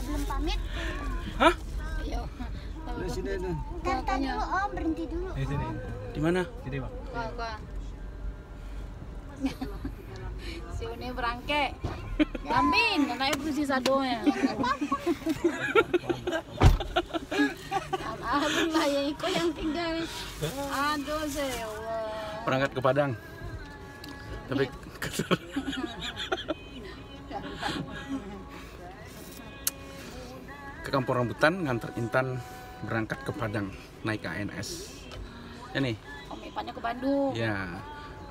belum pamit. Hah? Ayo. Sini. Ntar dulu Om, berhenti dulu. Sini. Di mana? Sini, Bang. Gua. Si Uni berangke. Lamin, naik berusi sadonya. Alhamdulillah ya ikut yang tinggal. Aduh saya Allah. Berangkat ke Padang. Tapi ke Kampung Rambutan nganter Intan berangkat ke Padang naik ANS. Ya nih. Om Ipannya ke Bandung. Ya.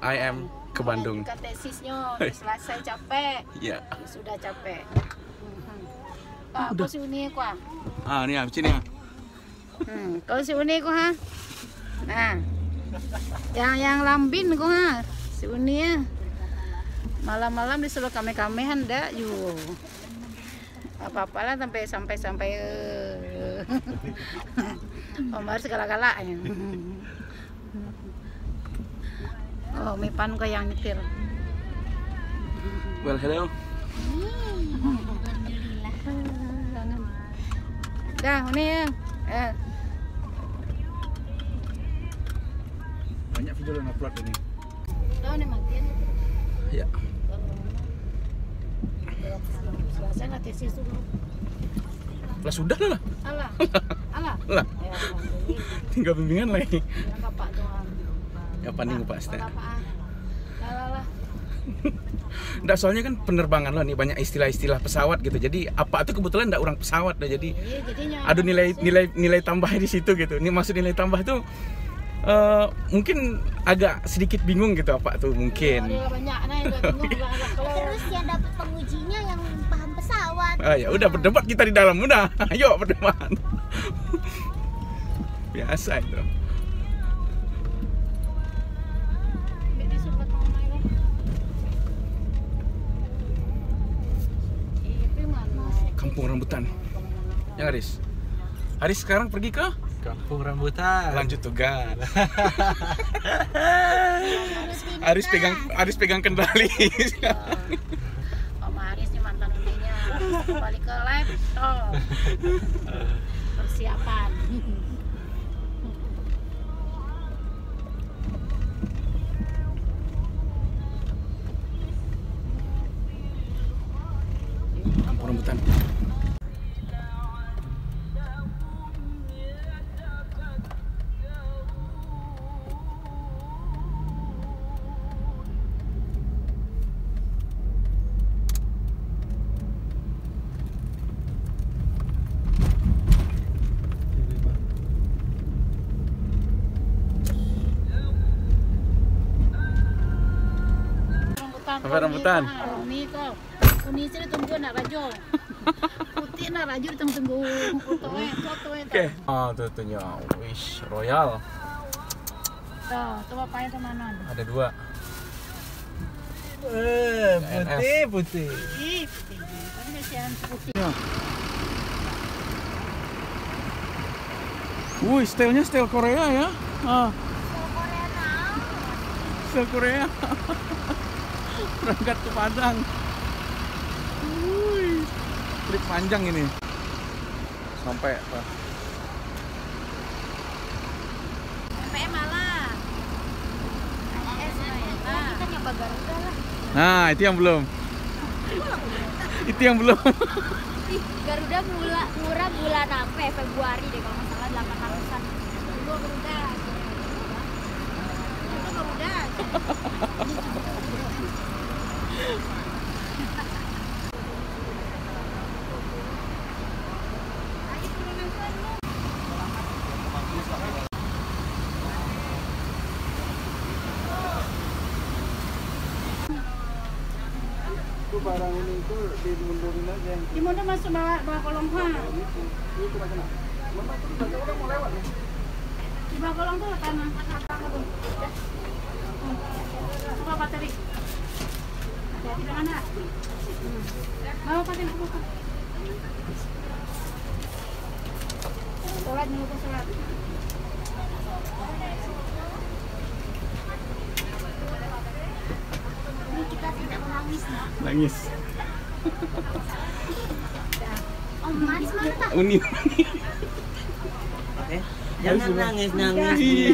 I am ke Bandung. Kan tesisnya selesai capek. Ya. Sudah capek. Kau si Uni kok. Ah, ini habis ini ya. Kau si Uni kok ha. Nah. Yang lambin kok ha. Si Uni ya. Malam-malam disuruh kame-kamehan dah yuk. Apa-apalah sampai Om harus galak-galak ya. Oh, Mipan kok yang nyetir. Well, hello. Dah, ini ya. Banyak video yang upload ini. Tahu nih matiin. Ya. Selesai nggak tesis dulu. Lah sudah lah. Alah. Lah. Ya, alhamdulillah. Tinggal bimbingan lagi. Yang bapak doang. Ya paling Pak Asta. Lah. Nggak, soalnya kan penerbangan lo nih banyak istilah-istilah pesawat gitu. Jadi apa itu kebetulan nggak orang pesawat dah jadi. Iya, jadinya. Ada nilai tambah di situ gitu. Ini maksud nilai tambah tuh mungkin agak sedikit bingung gitu apa tuh mungkin. Ada banyak nih, bingung. Terus yang dapat pengujinya yang paham pesawat. Ah ya udah berdebat kita di dalam udah. Ayo berdebat. Biasa itu. Kampung Rambutan. Ya Haris. Haris sekarang pergi ke Kampung Rambutan. lanjut tugas. Haris pegang kendali. Om Haris nih mantan Uninya. Balik ke laptop. Persiapan. Kampung Rambutan. Sampai Rambutan. Uni sini tunggu nak rajo. Putih nak rajo tunggu foto. Oke. Oh, tuh ya. Wish Royal. Tuh bapaknya kemana? Ada 2. Putih. Ih, tapi kasihan putih. Wih, stylenya style Korea ya. Style Korea. Berangkat ke Padang. Wih, trip panjang ini. Sampai apa? Sampai malah. Kita nyoba Garuda lah. Nah, itu yang belum. Itu yang belum. Garuda murah bulan apa ya? Februari deh kalau nggak salah 800-an. Dulu Garuda. Itu Garuda. Itu barang ini itu dimundurin aja. Di mana masuk bawa kolong ha? Itu macam mana? Mama itu baca orang mau lewat nih. Di bawah kolong tuh tanah. Coba bateri. Hati-hati dengan anak. Bawa pakai buku. Sholat dulu sholat. Ini kita tidak menangis nih. Nangis. Om Uni. Oke. Jangan nangis. Iya.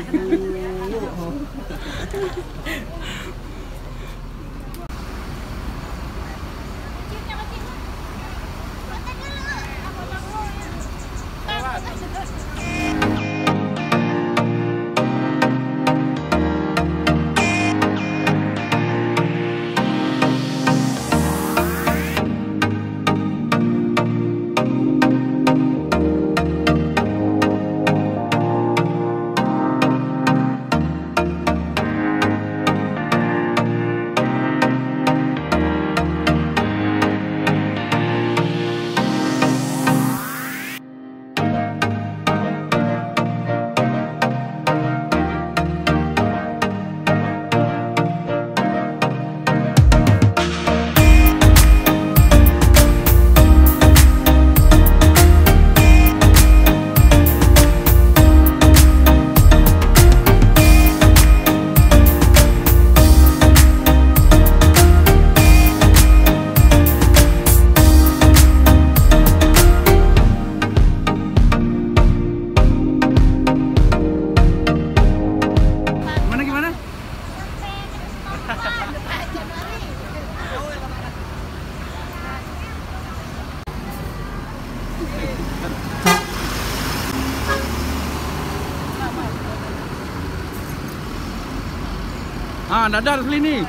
Dadar sini.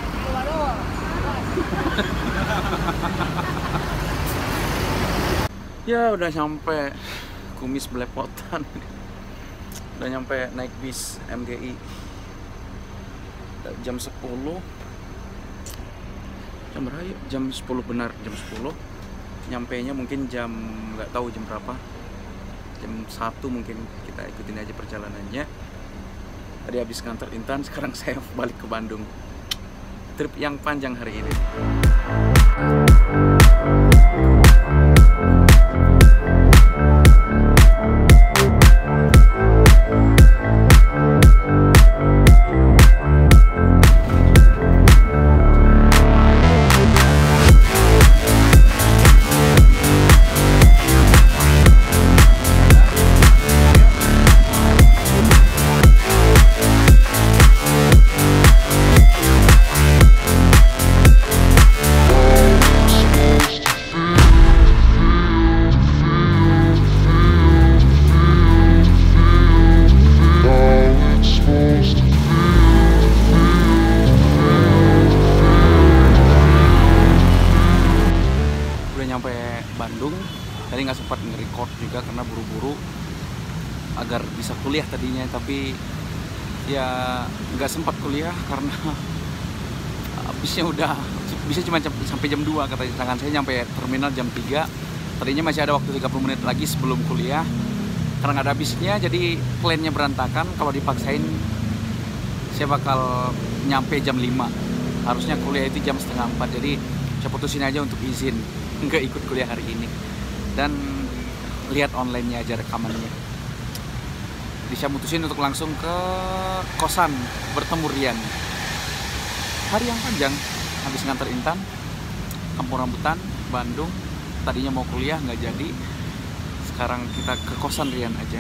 Ya udah sampai Kumis belepotan. Udah nyampe naik bis MGI. Jam 10. Jam berapa ya? Jam 10 benar, jam 10. Nyampainya mungkin jam nggak tahu jam berapa. Jam 1 mungkin, kita ikutin aja perjalanannya. Tadi habis kantor Intan, sekarang saya balik ke Bandung. Trip yang panjang hari ini. Bandung, tadi nggak sempat nge-record juga karena buru-buru agar bisa kuliah tadinya, tapi ya nggak sempat kuliah karena habisnya udah bisa cuma sampai jam 2 katanya, sedangkan saya nyampe terminal jam 3. Tadinya masih ada waktu 30 menit lagi sebelum kuliah, karena nggak ada habisnya jadi plannya berantakan. Kalau dipaksain saya bakal nyampe jam 5, harusnya kuliah itu jam setengah 4, jadi saya putusin aja untuk izin nggak ikut kuliah hari ini dan lihat online-nya aja rekamannya. Jadi saya mutusin untuk langsung ke kosan bertemu Rian. Hari yang panjang, habis nganter Intan, Kampung Rambutan, Bandung. Tadinya mau kuliah nggak jadi, sekarang kita ke kosan Rian aja.